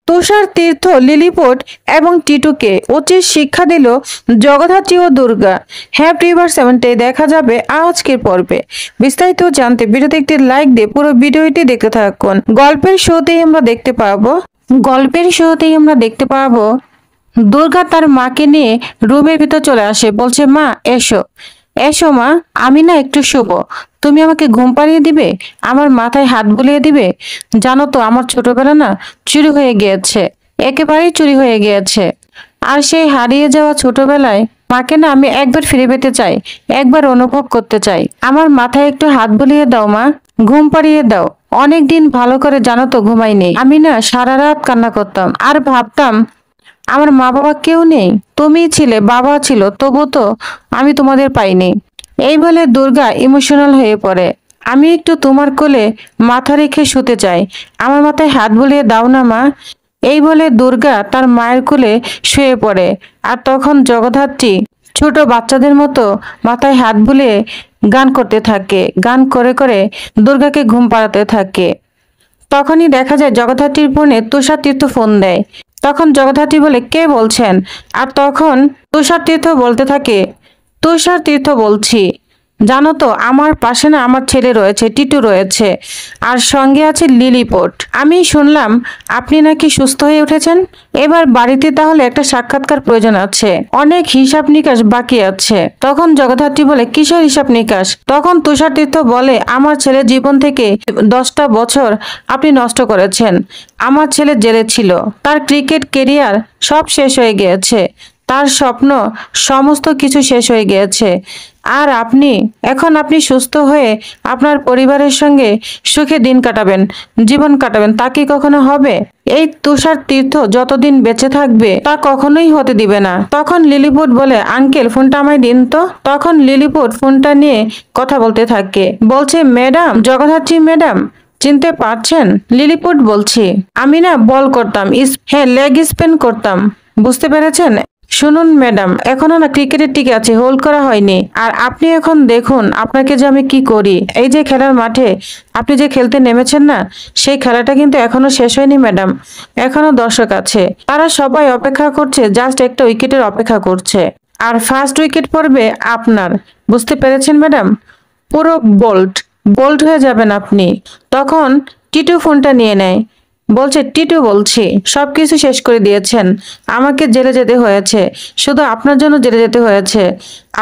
তুষার তীর্থ lilliput এবং টিটুকে উচিত শিক্ষা দিল জগদ্ধাত্রী ও দুর্গা। হ্যাঁ প্রিভার 7 দেখা যাবে আজকের পর্বে। বিস্তারিত জানতে ভিডিওতে একটি লাইক দিয়ে পুরো ভিডিওটি দেখতে থাকুন। গল্পের শুরুতেই আমরা দেখতে পাবো দুর্গা তার মাকে নিয়ে রুমের ভিতর চলে আসে, বলছে মা এসো এসো মা, আমি না একটু শুভ, তুমি আমাকে ঘুম পাড়িয়ে দিবে, আমার মাথায় হাত বুলিয়ে দিবে। জানো তো আমার ছোটবেলা না চুরি হয়ে গিয়েছে, একেবারেই চুরি হয়ে গিয়েছে। আর সেই হারিয়ে যাওয়া ছোটবেলায় মাকে না আমি একবার ফিরে পেতে চাই, একবার অনুভব করতে চাই। আমার মাথায় একটু হাত বুলিয়ে দাও মা, ঘুম পাড়িয়ে দাও। অনেকদিন ভালো করে জানো তো ঘুমাইনি, আমি না সারা রাত কান্না করতাম আর ভাবতাম আমার মা বাবা কেউ নেই, তুমিই ছিলে, বাবা ছিল, তবু তো আমি তোমাদের পাইনি। এই বলে দুর্গা ইমোশনাল হয়ে পড়ে। আমি একটু তোমার কোলে মাথা রেখে শুতে চাই, আমার মাথায় হাত বুলিয়ে দাও না মা। এই বলে দুর্গা তার মায়ের কোলে শুয়ে পড়ে। আর তখন জগদ্ধাত্রী ছোট বাচ্চাদের মতো মাথায় হাত বুলিয়ে গান করতে থাকে, গান করে করে দুর্গাকে ঘুম পাড়াতে থাকে। তখনই দেখা যায় জগদ্ধাত্রীর ফোনে তুষার তীর্থ ফোন দেয়। তখন জগদ্ধাত্রী বলে কে বলছেন? আর তখন তুষার তীর্থ বলতে থাকে তুষার তীর্থ বলছি, জানো তো আমার পাশে না আমার ছেলে রয়েছে, টিটু রয়েছে, আর সঙ্গে আছে লিলিপুট। আমি শুনলাম আপনি নাকি সুস্থ হয়ে উঠেছেন, এবার বাড়িতে তাহলে একটা সাক্ষাৎকার প্রয়োজন আছে, অনেক হিসাব নিকাশ বাকি আছে। তখন জগদ্ধাত্রী বলে কিসের হিসাব নিকাশ? তখন তুষার তীর্থ বলে আমার ছেলের জীবন থেকে 10টা বছর আপনি নষ্ট করেছেন। আমার ছেলে জেলে ছিল, তার ক্রিকেট কেরিয়ার সব শেষ হয়ে গিয়েছে, তার স্বপ্ন সমস্ত কিছু শেষ হয়ে গিয়েছে। আর আপনি সুস্থ হয়ে আপনার পরিবারের সঙ্গে সুখে দিন কাটাবেন, জীবন কাটাবেন, তা কি কখনো হবে? এই তুষার তীর্থ যতদিন বেঁচে থাকবে তা কখনোই হতে দিবে না। তখন লিলিপুট বলে আঙ্কেল ফোনটা আমায় দিন তো। তখন লিলিপুট ফোনটা নিয়ে কথা বলতে থাকে, বলছে ম্যাডাম, জগদ্ধাত্রী ম্যাডাম চিনতে পারছেন? লিলিপুট বলছি আমি না বল করতাম, হ্যাঁ লেগ স্পিন করতাম, বুঝতে পেরেছেন? শুনুন ম্যাডাম, এখনো না ক্রিকেটের টিকে আছে, হোল্ড করা হয়নি। আর আপনি এখন দেখুন আপনাকে যে আমি কি করি। এই যে খেলার মাঠে আপনি যে খেলতে নেমেছেন না, সেই খেলাটা কিন্তু এখনো শেষ হয়নি ম্যাডাম, এখনো দর্শক আছে, তারা সবাই অপেক্ষা করছে, জাস্ট একটা উইকেটের অপেক্ষা করছে। আর ফার্স্ট উইকেট পড়বে আপনার, বুঝতে পেরেছেন ম্যাডাম? পুরো বোল্ড হয়ে যাবেন আপনি। তখন টিটু ফোনটা নিয়ে নেয়, বলছে টিটু বলছি, সবকিছু শেষ করে দিয়েছেন, আমাকে জেলে যেতে হয়েছে, শুধু আপনার জন্য জেলে যেতে হয়েছে।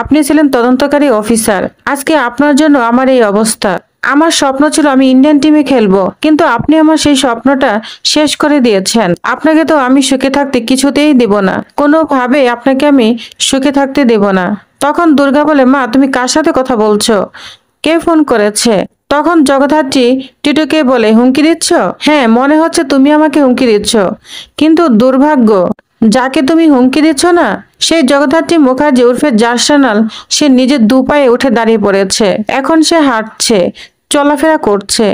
আপনি ছিলেন তদন্তকারী অফিসার, আজকে আপনার জন্য আমার এই অবস্থা। আমার স্বপ্ন ছিল আমি ইন্ডিয়ান টিমে খেলবো, কিন্তু আপনি আমার সেই স্বপ্নটা শেষ করে দিয়েছেন। আপনাকে তো আমি সুখে থাকতে কিছুতেই দেব না, কোনোভাবে আপনাকে আমি সুখে থাকতে দেব না। তখন দুর্গা বলে মা তুমি কার সাথে কথা বলছো, কে ফোন করেছে? তখন জগদ্ধাত্রী টিটুকে বলে হুমকি দিচ্ছ? হ্যাঁ মনে হচ্ছে তুমি আমাকে হুমকি দিচ্ছ, কিন্তু দুর্ভাগ্য যাকে তুমি হুমকি দিচ্ছ না সেই জগদ্ধাত্রী মুখার্জি উর্ফে জার্সানাল, সে নিজের দুপায়ে উঠে দাঁড়িয়ে পড়েছে। এখন সে হাঁটছে, চলাফেরা করছে,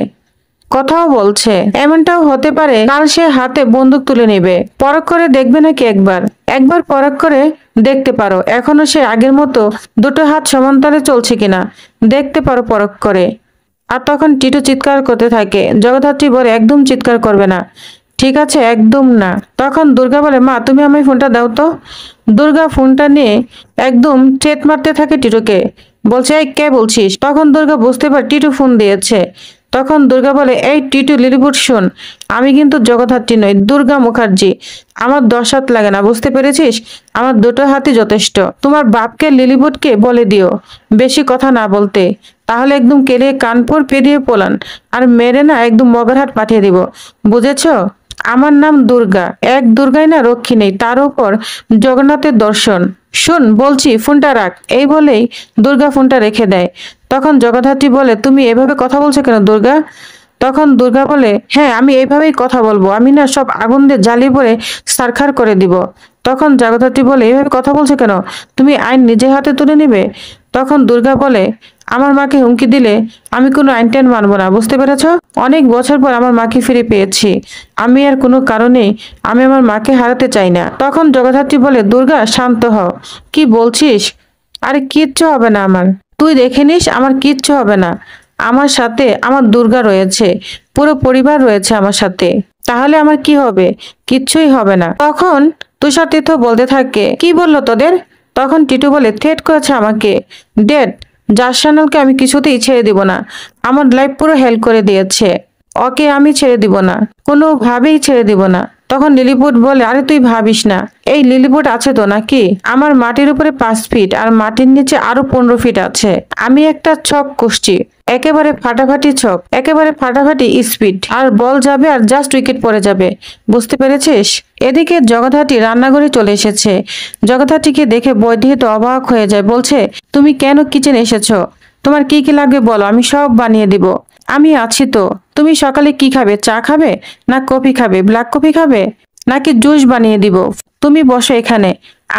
কথাও বলছে। এমনটাও হতে পারে কাল সে হাতে বন্দুক তুলে নেবে। পরখ করে দেখবে নাকি একবার পরখ করে দেখতে পারো এখনো সে আগের মতো দুটো হাত সমান্তরে চলছে কিনা, দেখতে পারো পরখ করে। আর তখন টিটু চিৎকার করতে থাকে। জগদ্ধাত্রী বলে একদম চিৎকার করবে না, ঠিক আছে, একদম না। তখন দুর্গা বলে মা তুমি আমায় ফোনটা দাও তো। দুর্গা ফোনটা নিয়ে একদম চেট মারতে থাকে টিটুকে, বলছে এই কে বলছিস? তখন দুর্গা বুঝতে পারে টিটু ফোন দিয়েছে। তখন দুর্গা বলে এই টিটু লিলিপুট শোন, আমি কিন্তু জগদ্ধাত্রী নই, দুর্গা মুখার্জি, আমার 10 হাত লাগে না, বুঝতে পেরেছিস? আমার দুটো হাতই যথেষ্ট। তোমার বাপকে লিলিপুটকে বলে দিও বেশি কথা না বলতে, তাহলে একদম কেলে কানপুর পেরিয়ে পোলান আর মেরে না একদম মগরহাট পাঠিয়ে দিব, বুঝেছো? আমার নাম দুর্গা, এক দুর্গাই না রক্ষী নেই, তার উপর জগন্নাথের দর্শন। শোন বলছি, ফোনটা রাখ। এই বলেই দুর্গা ফোনটা রেখে দেয়। তখন জগদ্ধাত্রী বলে তুমি এভাবে কথা বলছো কেন দুর্গা? তখন দুর্গা বলে হ্যাঁ আমি এইভাবেই কথা বলবো, আমি না সব আগুন দিয়ে জ্বালিয়ে পড়ে ছারখার করে দিব। তখন জগদ্ধাত্রী বলে এইভাবে কথা বলছো কেন, তুমি আইন নিজের হাতে তুলে নিবে? তখন দুর্গা বলে আমার মাকে হুমকি দিলে আমি কোনো আইন টাইন মানবো না, বুঝতে পেরেছ? অনেক বছর পর আমার মাকে ফিরে পেয়েছি, আমি আর কোনো কারণেই আমি আমার মাকে হারাতে চাই না। তখন জগদ্ধাত্রী বলে দুর্গা শান্ত হও, কি বলছিস? আরে কিচ্ছু হবে না আমার, তুই দেখে নিস, আমার কিচ্ছু হবে না। আমার সাথে আমার দুর্গা রয়েছে, পুরো পরিবার রয়েছে আমার সাথে। তাহলে আমার কি হবে? কিচ্ছুই হবে না। তখন তুষার তীর্থ বলতে থাকে, কি বললো তোদের? তখন টিটু বলে, থ্রেট করেছে আমাকে, ডেড। জার্সানালকে আমি কিছুতেই ছেড়ে দিব না। আমার লাইফ পুরো হেল্প করে দিয়েছে, ওকে আমি ছেড়ে দিব না, কোনোভাবেই ছেড়ে দিব না। তখন লিলিপুট বলে, আরে তুই ভাবিস না, এই লিলিপুট আছে তো নাকি? আমার মাটির উপরে 5 ফিট আর মাটির নিচে আরো 15 ফিট আছে। আমি একটা ছক কষছি, একেবারে ফাটাফাটি ছক, একেবারে ফাটাফাটি স্পিড, আর বল যাবে আর জাস্ট উইকেট পড়ে যাবে। বুঝতে পেরেছিস? এদিকে জগদ্ধাত্রী রান্নাঘরে চলে এসেছে। জগদ্ধাত্রীকে দেখে বৈদেহী তো অবাক হয়ে যায়, বলছে, তুমি কেন কিচেনে এসেছো? তোমার কি কি লাগবে বলো, আমি সব বানিয়ে দিব। আমি আছি তো। তুমি সকালে কি খাবে? চা খাবে না কফি খাবে? ব্ল্যাক কফি খাবে নাকি জুস বানিয়ে দিব? তুমি বসো এখানে,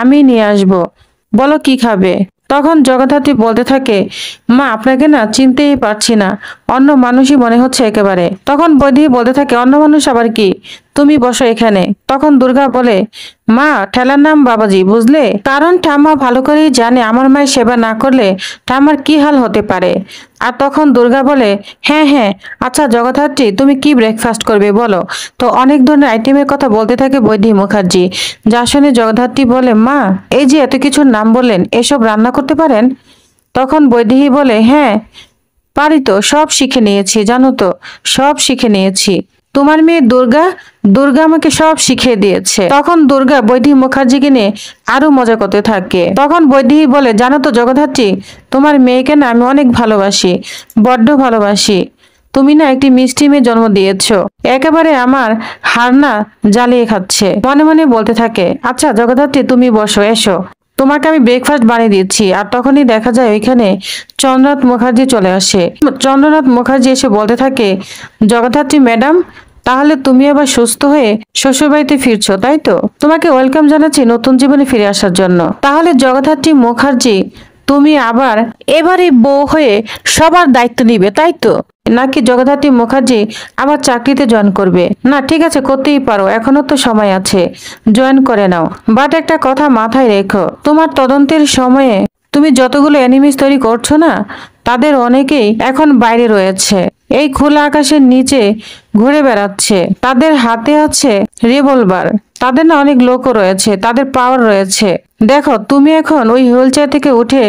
আমি নিয়ে আসবো। বলো কি খাবে? তখন জগদ্ধাত্রী বলতে থাকে, মা আপনাকে না চিনতেই পারছি না, অন্য মানুষই মনে হচ্ছে একেবারে। তখন বৈদেহী বলতে থাকে, অন্য মানুষ আবার কি? তুমি বসো এখানে। তখন দুর্গা বলে, মা ঠেলার নাম বাবাজি, বুঝলে? কারণ ঠাম্মা ভালো করেই জানে আমার মায়ের সেবা না করলে ঠাম্মার কি হাল হতে পারে। আর তখন দুর্গা বলে, হ্যাঁ হ্যাঁ, আচ্ছা জগদ্ধাত্রী, তুমি কি ব্রেকফাস্ট করবে বলো? তো অনেক ধরনের আইটেমের কথা বলতে থাকে বৈদেহী মুখার্জি। যা শুনে জগদ্ধাত্রী বলে, মা এই যে এত কিছুর নাম বললেন, এসব রান্না করতে পারেন? তখন বৈদেহী বলে, হ্যাঁ পারি তো, সব শিখে নিয়েছি, জানো তো, সব শিখে নিয়েছি। তোমার মেয়ে দুর্গা, দুর্গা আমাকে সব শিখিয়ে দিয়েছে। তখন দুর্গা বৈদেহী মুখার্জিকে নিয়ে আরো মজা করতে থাকে। তখন বৈদেহী বলে, জানো তো জগদ্ধাত্রী, তোমার মেয়েকে না আমি অনেক ভালোবাসি, বড্ড ভালোবাসি। তুমি না একটি মিষ্টি মেয়ে জন্ম দিয়েছো, একেবারে আমার হাড় না জ্বালিয়ে খাচ্ছে। মনে মনে বলতে থাকে, আচ্ছা জগদ্ধাত্রী তুমি বসো, এসো, তোমাকে আমি ব্রেকফাস্ট বানিয়ে দিচ্ছি। আর তখনই দেখা যায় ওইখানে চন্দ্রনাথ মুখার্জি চলে আসে। চন্দ্রনাথ মুখার্জি এসে বলতে থাকে, জগদ্ধাত্রী ম্যাডাম, তাহলে তুমি আবার সুস্থ হয়ে শ্বশুরবাড়িতে ফিরছো, তাই তো? তোমাকে ওয়েলকাম জানাচ্ছি নতুন জীবনে ফিরে আসার জন্য। তাহলে জগদ্ধাত্রী মুখার্জি, তুমি আবার এবারে বউ হয়ে সবার দায়িত্ব নিবে, তাই তো? নাকি জগদ্ধাত্রী মুখার্জি আবার চাকরিতে জয়েন করবে? না ঠিক আছে, করতেই পারো, এখনো তো সময় আছে, জয়েন করে নাও। বাট একটা কথা মাথায় রেখো, তোমার তদন্তের সময়ে তুমি যতগুলো এনিমিস তৈরি করছো না, তাদের অনেকেই এখন বাইরে রয়েছে, এই খোলা আকাশের নিচে ঘুরে বেড়াচ্ছে, তাদের হাতে আছে রিভলভার, তাদের না অনেক লোকও রয়েছে, তাদের পাওয়ার রয়েছে। দেখো তুমি এখন ওই হুইল চেয়ার থেকে উঠে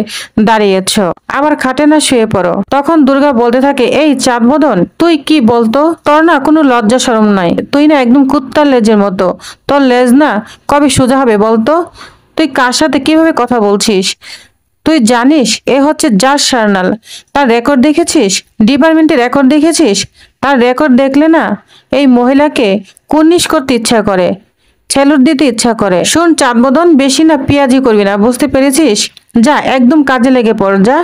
দাঁড়িয়েছ, আবার খাটে না শুয়ে পড়ো। তখন দুর্গা বলতে থাকে, এই চাঁদ বদন, তুই কি বলতো? তোর না কোনো লজ্জা শরম নাই, তুই না একদম কুত্তার লেজের মতো, তোর লেজ না কবে সোজা হবে বলতো? তুই কার সাথে কিভাবে কথা বলছিস? তুই জানিস এ হচ্ছে জার্সানাল, তার রেকর্ড দেখেছিস? ডিপার্টমেন্টের রেকর্ড দেখেছিস? তার রেকর্ড দেখলে না এই মহিলাকে কুর্নিশ করতে ইচ্ছা করে, ছেলুট দিতে ইচ্ছা করে। শোন চাঁদবদন, বেশি না পেঁয়াজি করবি না, বুঝতে পেরেছিস? যা একদম কাজে লেগে পড়, যা।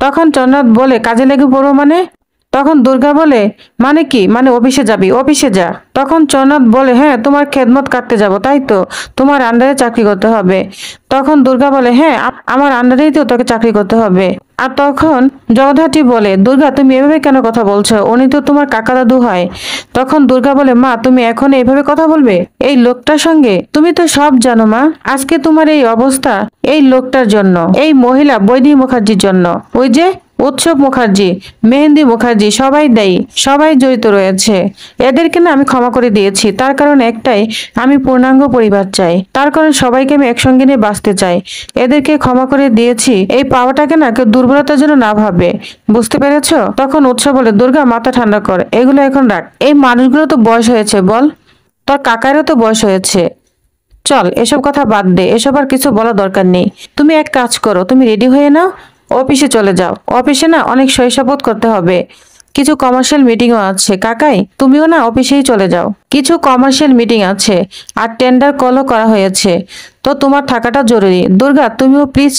তখন চন্দ্রনাথ বলে, কাজে লেগে পড়ো মানে? তখন দুর্গা বলে, মানে কি? মানে অফিসে যাবি, অফিসে যা। তখন চন্দ্রনাথ বলে, হ্যাঁ তোমার খেদমত কাটতে যাব, তাই তো? তোমার আন্ডারে চাকরি করতে হবে। তখন দুর্গা বলে, হ্যাঁ আমার আন্ডারেই তো তোকে চাকরি করতে হবে। আর তখন জগদ্ধাত্রী বলে, দুর্গা তুমি এভাবে কেন কথা বলছো? উনি তো তোমার কাকা দাদু হয়। তখন দুর্গা বলে, মা তুমি এখন এইভাবে কথা বলবে এই লোকটার সঙ্গে? তুমি তো সব জানো মা, আজকে তোমার এই অবস্থা এই লোকটার জন্য, এই মহিলা বৈদেহী মুখার্জির জন্য। ওই যে উৎসব মুখার্জি, মেহেন্দি মুখার্জি, সবাই দায়ী, সবাই জড়িত রয়েছে। এদেরকে না আমি ক্ষমা করে দিয়েছি, তার কারণ একটাই, আমি পূর্ণাঙ্গ পরিবার চাই, তার কারণ সবাইকে আমি একসঙ্গে নিয়ে বাঁচতে চাই। এদেরকে ক্ষমা করে দিয়েছি, এই পাওয়াটাকে না কেউ দুর্বলতার জন্য না ভাবে, বুঝতে পেরেছো? তখন উৎসব বলে, দুর্গা মাথা ঠান্ডা কর, এগুলো এখন রাখ, এই মানুষগুলো তো বয়স হয়েছে, বল তোর কাকারও তো বয়স হয়েছে, চল এসব কথা বাদ দে, এসব আর কিছু বলা দরকার নেই। তুমি এক কাজ করো, তুমি রেডি হয়ে নাও, অফিসে চলে যাও। অফিসে না অনেক শৈশাবোধ করতে হবে, কিছু কমার্শিয়াল মিটিংও আছে। কাকাই তুমিও না অফিসেই চলে যাও, কিছু কমার্শিয়াল মিটিং আছে, আর টেন্ডার কলও করা হয়েছে, তো তোমার থাকাটা জরুরি। দুর্গা তুমিও প্লিজ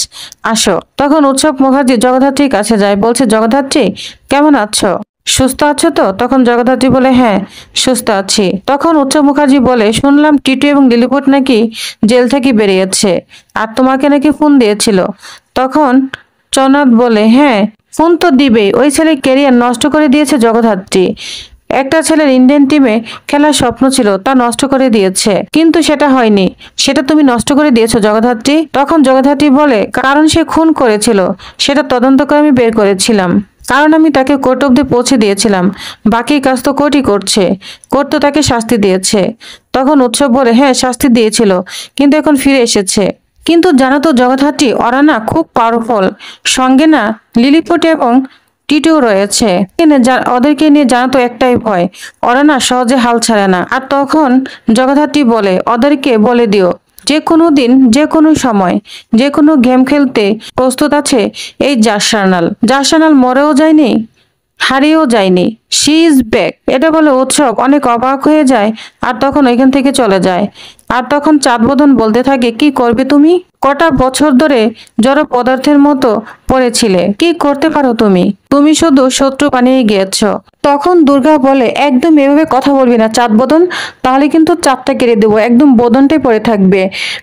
আসো। তখন উৎসব মুখার্জি জগদ্ধাত্রীর কাছে যায়, বলছে, জগদ্ধাত্রী কেমন আছো, সুস্থ আছো তো? তখন জগদ্ধাত্রী বলে, হ্যাঁ সুস্থ আছি। তখন উৎসব মুখার্জি বলে, শুনলাম টিটু এবং লিলিপুট নাকি জেল থেকে বেরিয়েছে, আর তোমাকে নাকি ফোন দিয়েছিল। তখন চন্দ্রনাথ বলে, হ্যাঁ ফোন তো দিবেই, ওই ছেলের ক্যারিয়ার নষ্ট করে দিয়েছে জগদ্ধাত্রী। একটা ছেলের ইন্ডিয়ান টিমে খেলার স্বপ্ন ছিল, তা নষ্ট করে দিয়েছে, কিন্তু সেটা হয়নি, সেটা তুমি নষ্ট করে দিয়েছো জগদ্ধাত্রী। তখন জগদ্ধাত্রী বলে, কারণ সে খুন করেছিল, সেটা তদন্ত করে আমি বের করেছিলাম। কারণ আমি তাকে কোর্ট অব্দি পৌঁছে দিয়েছিলাম, বাকি কাজ তো কোর্টই করছে, কোর্ট তো তাকে শাস্তি দিয়েছে। তখন উৎসব বলে, হ্যাঁ শাস্তি দিয়েছিল, কিন্তু এখন ফিরে এসেছে। কিন্তু জানো তো জগদ্ধাত্রী, ওরা না খুব পাওয়ারফুল, সঙ্গে না লিলিপুট এবং টিটিও রয়েছে। ওদেরকে নিয়ে জানো তো একটাই ভয়, ওরা না সহজে হাল ছাড়ে না। আর তখন জগদ্ধাত্রী বলে, ওদেরকে বলে দিও যে কোনো দিন, যে কোনো সময়, যে কোনো গেম খেলতে প্রস্তুত আছে এই জাসানাল। জাসানাল মরেও যায়নি, হারিয়েও যায়নি, শি ইজ ব্যাক। এটা বলে উৎসব অনেক অবাক হয়ে যায়, আর তখন ওইখান থেকে চলে যায়। আর তখন চাঁদবোধন বলতে থাকে, কি করবে তুমি? কটা বছর ধরে জড় পদার্থের মতো পড়েছিলে, কি করতে পারো তুমি? তুমি শুধু শত্রু বানিয়ে গিয়েছ। তখন দুর্গা বলে, একদম এভাবে কথা বলবি না চাঁদবোধন, তাহলে কিন্তু চাঁদটা কেড়ে দেবো, একদম বদনটাই পড়ে থাকবে,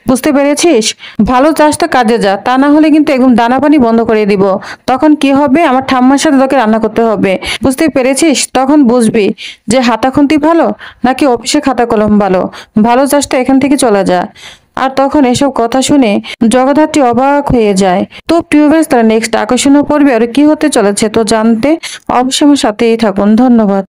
বুঝতে পেরেছিস? ভালো চাষটা কাজে যা, তা না হলে কিন্তু একদম দানা পানি বন্ধ করে দিব। তখন কি হবে, আমার ঠাম্মার সাথে তোকে রান্না করতে হবে, বুঝতে পেরেছিস? তখন বুঝবি যে হাতা খুন্তি ভালো নাকি অফিসে খাতা কলম ভালো। ভালো চাষটা এখান থেকে চলে যা। আর তখন এসব কথা শুনে জগদ্ধাত্রী অবাক হয়ে যায়। তো প্রিয় ভিউয়ার্স, তারা নেক্সট আকর্ষণীয় পর্বে আর কি হতে চলেছে তো জানতে অবশ্যই আমার সাথেই থাকুন। ধন্যবাদ।